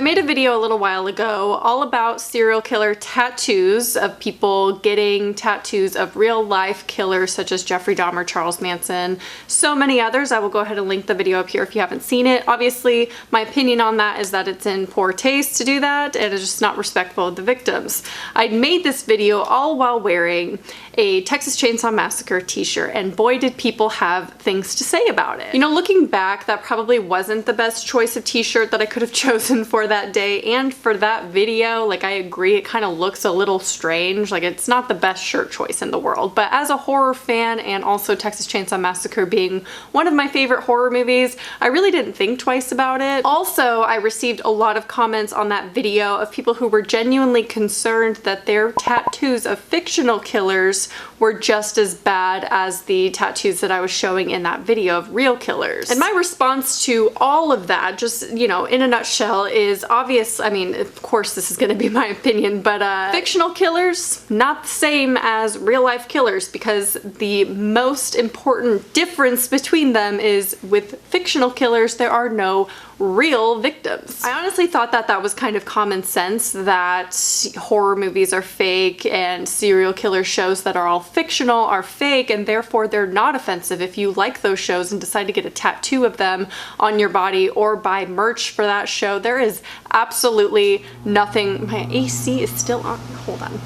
I made a video a little while ago all about serial killer tattoos, of people getting tattoos of real life killers such as Jeffrey Dahmer, Charles Manson, so many others. I will go ahead and link the video up here if you haven't seen it. Obviously, my opinion on that is that it's in poor taste to do that, and it's just not respectful of the victims. I made this video all while wearing a Texas Chainsaw Massacre t-shirt, and boy did people have things to say about it. You know, looking back, that probably wasn't the best choice of t-shirt that I could have chosen for that day and for that video. Like, I agree, it kind of looks a little strange, like it's not the best shirt choice in the world, but as a horror fan and also Texas Chainsaw Massacre being one of my favorite horror movies, I really didn't think twice about it. Also, I received a lot of comments on that video of people who were genuinely concerned that their tattoos of fictional killers were just as bad as the tattoos that I was showing in that video of real killers. And my response to all of that, just, you know, in a nutshell, is obvious. I mean, of course this is gonna be my opinion, but fictional killers, not the same as real life killers, because the most important difference between them is with fictional killers, there are no real victims. I honestly thought that that was kind of common sense, that horror movies are fake and serial killer shows that are all fictional are fake, and therefore they're not offensive if you like those shows and decide to get a tattoo of them on your body or buy merch for that show. There is absolutely nothing. My AC is still on. Hold on.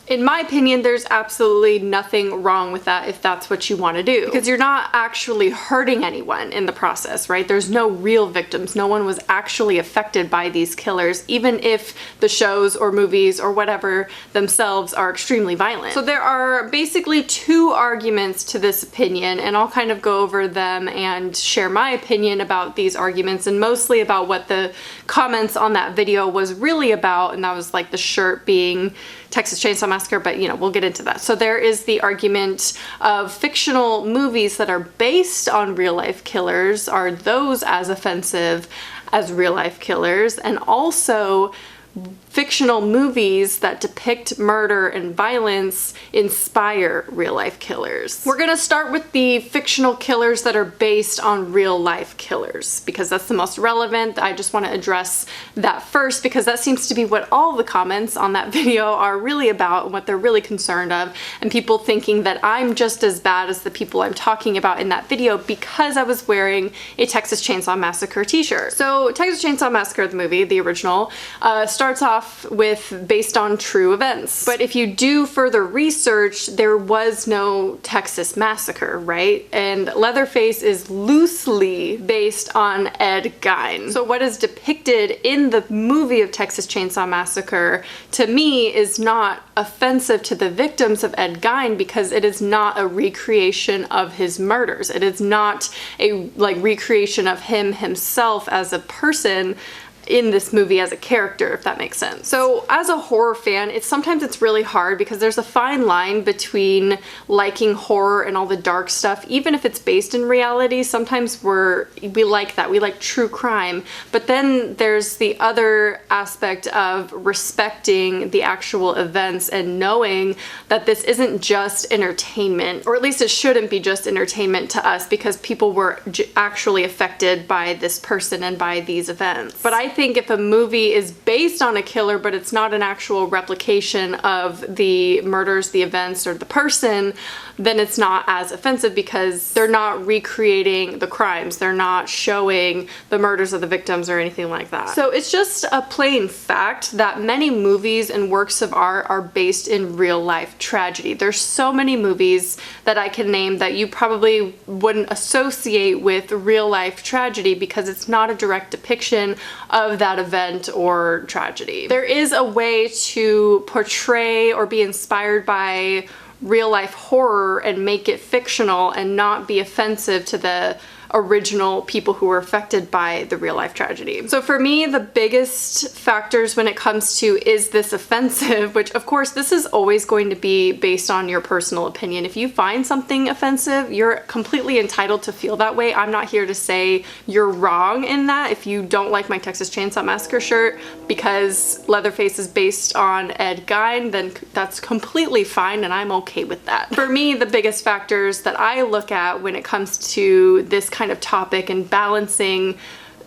In my opinion, there's absolutely nothing wrong with that if that's what you want to do, because you're not actually hurting anyone in the process, right? There's no real victims. No one was actually affected by these killers, even if the shows or movies or whatever themselves are extremely violent. So there are basically two arguments to this opinion, and I'll kind of go over them and share my opinion about these arguments, and mostly about what the comments on that video was really about, and that was like the shirt being Texas Chainsaw Massacre, but you know, we'll get into that. So there is the argument of fictional movies that are based on real life killers, are those as offensive as real life killers? And also fictional movies that depict murder and violence inspire real life killers. We're gonna start with the fictional killers that are based on real life killers, because that's the most relevant. I just want to address that first, because that seems to be what all the comments on that video are really about and what they're really concerned of, and people thinking that I'm just as bad as the people I'm talking about in that video because I was wearing a Texas Chainsaw Massacre t-shirt. So Texas Chainsaw Massacre, the movie, the original, starts off with based on true events. But if you do further research, there was no Texas Massacre, right? And Leatherface is loosely based on Ed Gein. So what is depicted in the movie of Texas Chainsaw Massacre, to me, is not offensive to the victims of Ed Gein, because it is not a recreation of his murders. It is not a recreation of him himself as a person in this movie as a character, if that makes sense. So as a horror fan, sometimes it's really hard, because there's a fine line between liking horror and all the dark stuff, even if it's based in reality. Sometimes we like that, we like true crime, but then there's the other aspect of respecting the actual events and knowing that this isn't just entertainment, or at least it shouldn't be just entertainment to us, because people were actually affected by this person and by these events. But I think if a movie is based on a killer but it's not an actual replication of the murders, the events, or the person, then it's not as offensive, because they're not recreating the crimes, they're not showing the murders of the victims or anything like that. So it's just a plain fact that many movies and works of art are based in real life tragedy. There's so many movies that I can name that you probably wouldn't associate with real life tragedy, because it's not a direct depiction of that event or tragedy. There is a way to portray or be inspired by real life horror and make it fictional and not be offensive to the original people who were affected by the real life tragedy. So for me, the biggest factors when it comes to is this offensive, which of course this is always going to be based on your personal opinion. If you find something offensive, you're completely entitled to feel that way. I'm not here to say you're wrong in that. If you don't like my Texas Chainsaw Massacre shirt because Leatherface is based on Ed Gein, then that's completely fine and I'm okay with that. For me, the biggest factors that I look at when it comes to this kind kind of topic and balancing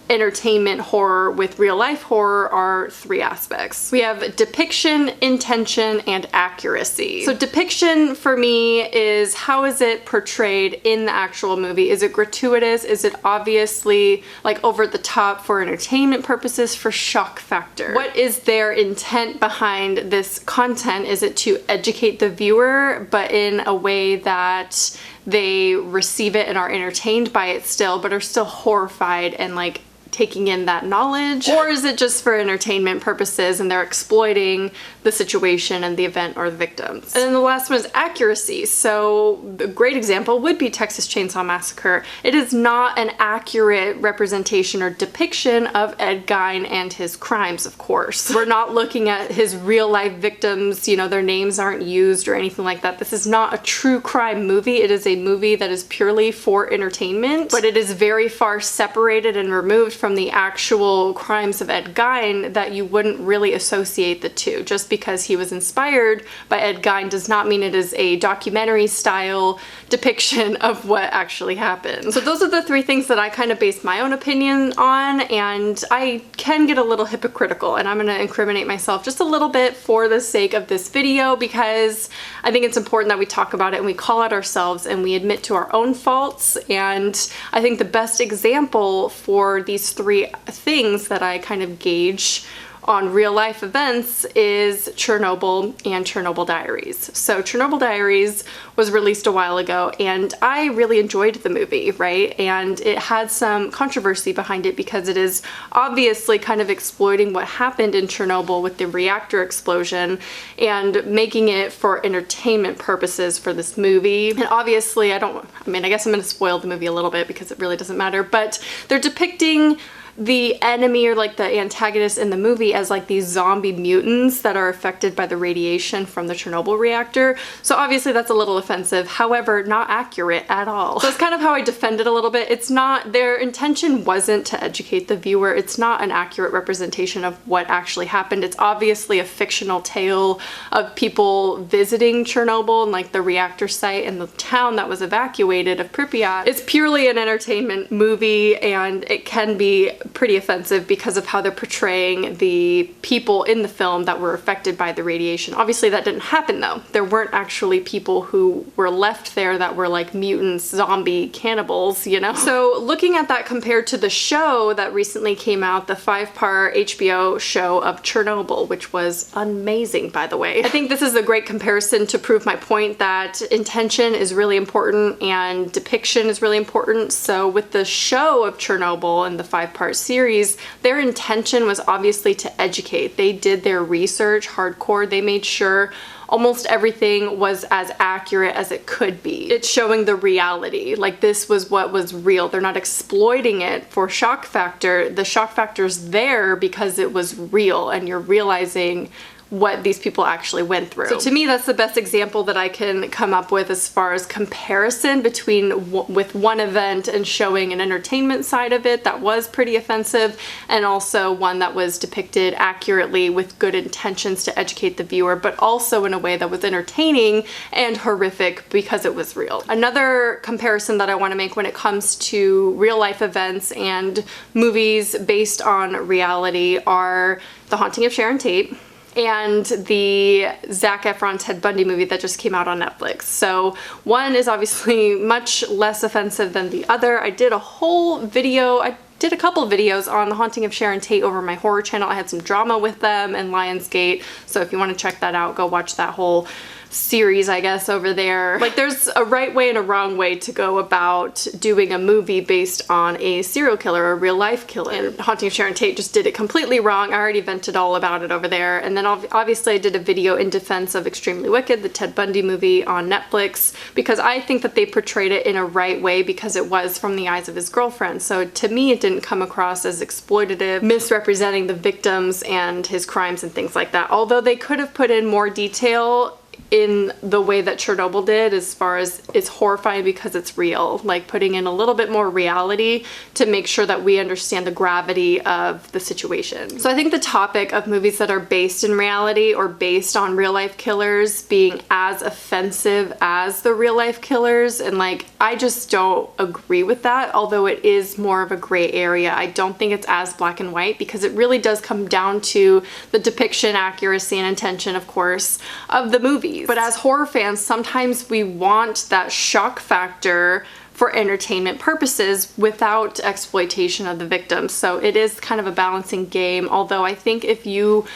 entertainment horror with real life horror are three aspects. We have depiction, intention, and accuracy. So depiction for me is how is it portrayed in the actual movie? Is it gratuitous? Is it obviously like over the top for entertainment purposes, for shock factor? What is their intent behind this content? Is it to educate the viewer, but in a way that they receive it and are entertained by it still, but are still horrified and like taking in that knowledge? Or is it just for entertainment purposes and they're exploiting the situation and the event or the victims? And then the last one is accuracy. So a great example would be Texas Chainsaw Massacre. It is not an accurate representation or depiction of Ed Gein and his crimes, of course. We're not looking at his real life victims, you know, their names aren't used or anything like that. This is not a true crime movie. It is a movie that is purely for entertainment, but it is very far separated and removed from the actual crimes of Ed Gein that you wouldn't really associate the two. Just because he was inspired by Ed Gein does not mean it is a documentary style depiction of what actually happened. So those are the three things that I kind of base my own opinion on, and I can get a little hypocritical, and I'm gonna incriminate myself just a little bit for the sake of this video, because I think it's important that we talk about it and we call out ourselves and we admit to our own faults. And I think the best example for these three things that I kind of gauge on real life events is Chernobyl and Chernobyl Diaries. So Chernobyl Diaries was released a while ago and I really enjoyed the movie, right? And it had some controversy behind it because it is obviously kind of exploiting what happened in Chernobyl with the reactor explosion and making it for entertainment purposes for this movie. And obviously I guess I'm gonna spoil the movie a little bit because it really doesn't matter, but they're depicting the enemy or like the antagonist in the movie as like these zombie mutants that are affected by the radiation from the Chernobyl reactor. So obviously that's a little offensive, however, not accurate at all. So it's kind of how I defend it a little bit. It's not, their intention wasn't to educate the viewer. It's not an accurate representation of what actually happened. It's obviously a fictional tale of people visiting Chernobyl and like the reactor site and the town that was evacuated of Pripyat. It's purely an entertainment movie and it can be pretty offensive because of how they're portraying the people in the film that were affected by the radiation. Obviously that didn't happen though. There weren't actually people who were left there that were like mutants, zombie cannibals, you know? So looking at that compared to the show that recently came out, the 5-part HBO show of Chernobyl, which was amazing by the way. I think this is a great comparison to prove my point that intention is really important and depiction is really important. So with the show of Chernobyl and the 5-part series, their intention was obviously to educate. They did their research hardcore. They made sure almost everything was as accurate as it could be. It's showing the reality. Like this was what was real. They're not exploiting it for shock factor. The shock factor's there because it was real and you're realizing what these people actually went through. So to me, that's the best example that I can come up with as far as comparison between with one event and showing an entertainment side of it that was pretty offensive, and also one that was depicted accurately with good intentions to educate the viewer, but also in a way that was entertaining and horrific because it was real. Another comparison that I want to make when it comes to real life events and movies based on reality are The Haunting of Sharon Tate and the Zac Efron Ted Bundy movie that just came out on Netflix. So one is obviously much less offensive than the other. I did a whole video, I did a couple videos on The Haunting of Sharon Tate over my horror channel. I had some drama with them and Lionsgate, so if you want to check that out, go watch that whole series, I guess, over there. Like there's a right way and a wrong way to go about doing a movie based on a serial killer or a real life killer. And Haunting of Sharon Tate just did it completely wrong. I already vented all about it over there. And then obviously I did a video in defense of Extremely Wicked, the Ted Bundy movie on Netflix, because I think that they portrayed it in a right way because it was from the eyes of his girlfriend. So to me, it didn't come across as exploitative, misrepresenting the victims and his crimes and things like that. Although they could have put in more detail in the way that Chernobyl did, as far as it's horrifying because it's real, like putting in a little bit more reality to make sure that we understand the gravity of the situation. So I think the topic of movies that are based in reality or based on real life killers being as offensive as the real life killers, and like, I just don't agree with that, although it is more of a gray area. I don't think it's as black and white, because it really does come down to the depiction, accuracy, and intention, of course, of the movie. But as horror fans, sometimes we want that shock factor for entertainment purposes without exploitation of the victims. So it is kind of a balancing game, although I think if you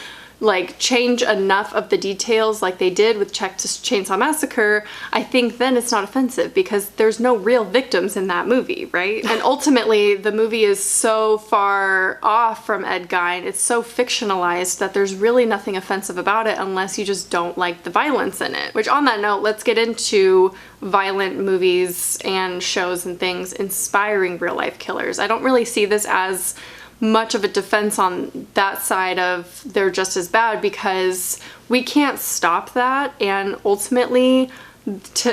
like change enough of the details like they did with Texas Chainsaw Massacre, I think then it's not offensive because there's no real victims in that movie, right? And ultimately the movie is so far off from Ed Gein, it's so fictionalized that there's really nothing offensive about it unless you just don't like the violence in it. Which, on that note, let's get into violent movies and shows and things inspiring real life killers. I don't really see this as much of a defense on that side of they're just as bad, because we can't stop that, and ultimately,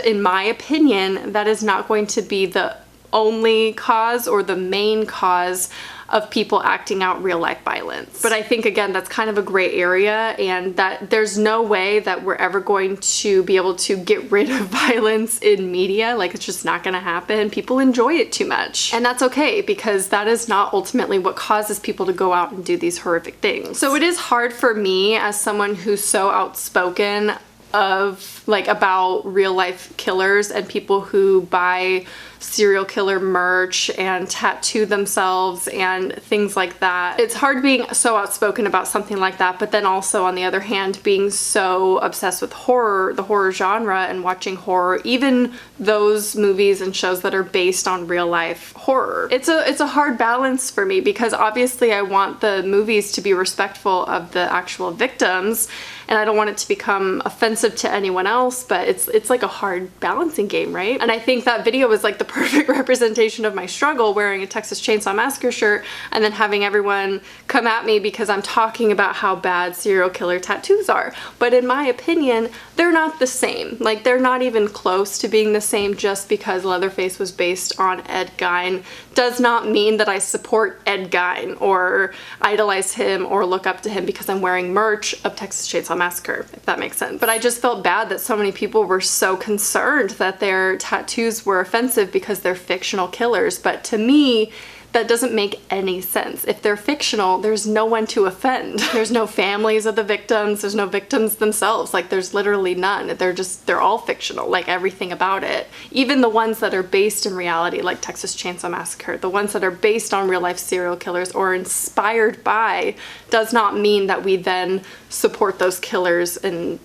in my opinion, that is not going to be the only cause or the main cause of people acting out real life violence. But I think, again, that's kind of a gray area, and that there's no way that we're ever going to be able to get rid of violence in media. Like, it's just not gonna happen. People enjoy it too much, and that's okay, because that is not ultimately what causes people to go out and do these horrific things. So it is hard for me, as someone who's so outspoken about real life killers and people who buy serial killer merch and tattoo themselves and things like that. It's hard being so outspoken about something like that, but then also, on the other hand, being so obsessed with horror, the horror genre, and watching horror, even those movies and shows that are based on real life horror. It's a hard balance for me, because obviously I want the movies to be respectful of the actual victims, and I don't want it to become offensive to anyone else, but it's like a hard balancing game, right? And I think that video was like the perfect representation of my struggle, wearing a Texas Chainsaw Massacre shirt and then having everyone come at me because I'm talking about how bad serial killer tattoos are. But in my opinion, they're not the same. Like, they're not even close to being the same. Just because Leatherface was based on Ed Gein does not mean that I support Ed Gein or idolize him or look up to him because I'm wearing merch of Texas Chainsaw Massacre, if that makes sense. But I just felt bad that so many people were so concerned that their tattoos were offensive because they're fictional killers. But to me, that doesn't make any sense. If they're fictional, there's no one to offend. There's no families of the victims, there's no victims themselves. Like, there's literally none. They're all fictional, like everything about it. Even the ones that are based in reality, like Texas Chainsaw Massacre, the ones that are based on real life serial killers or inspired by, does not mean that we then support those killers and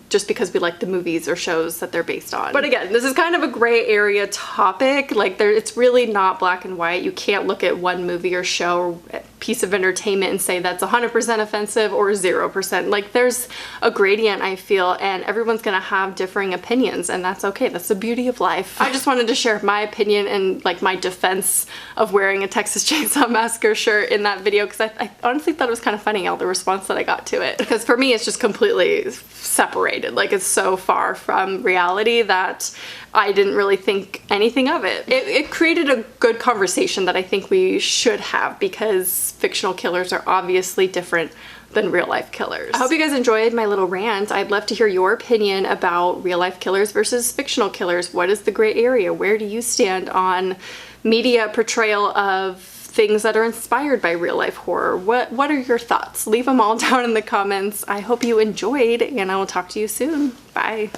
just because we like the movies or shows that they're based on. But again, this is kind of a gray area topic. Like, it's really not black and white. You can't look at one movie or show or piece of entertainment and say that's 100% offensive or 0%. Like, there's a gradient, I feel, and everyone's gonna have differing opinions, and that's okay. That's the beauty of life. I just wanted to share my opinion and like my defense of wearing a Texas Chainsaw Massacre shirt in that video, because I honestly thought it was kind of funny, all the response that I got to it. Because for me, it's just completely separated. Like, it's so far from reality that I didn't really think anything of it. It created a good conversation that I think we should have, because fictional killers are obviously different than real life killers. I hope you guys enjoyed my little rant. I'd love to hear your opinion about real life killers versus fictional killers. What is the gray area? Where do you stand on media portrayal of things that are inspired by real life horror? What are your thoughts? Leave them all down in the comments. I hope you enjoyed, and I will talk to you soon. Bye.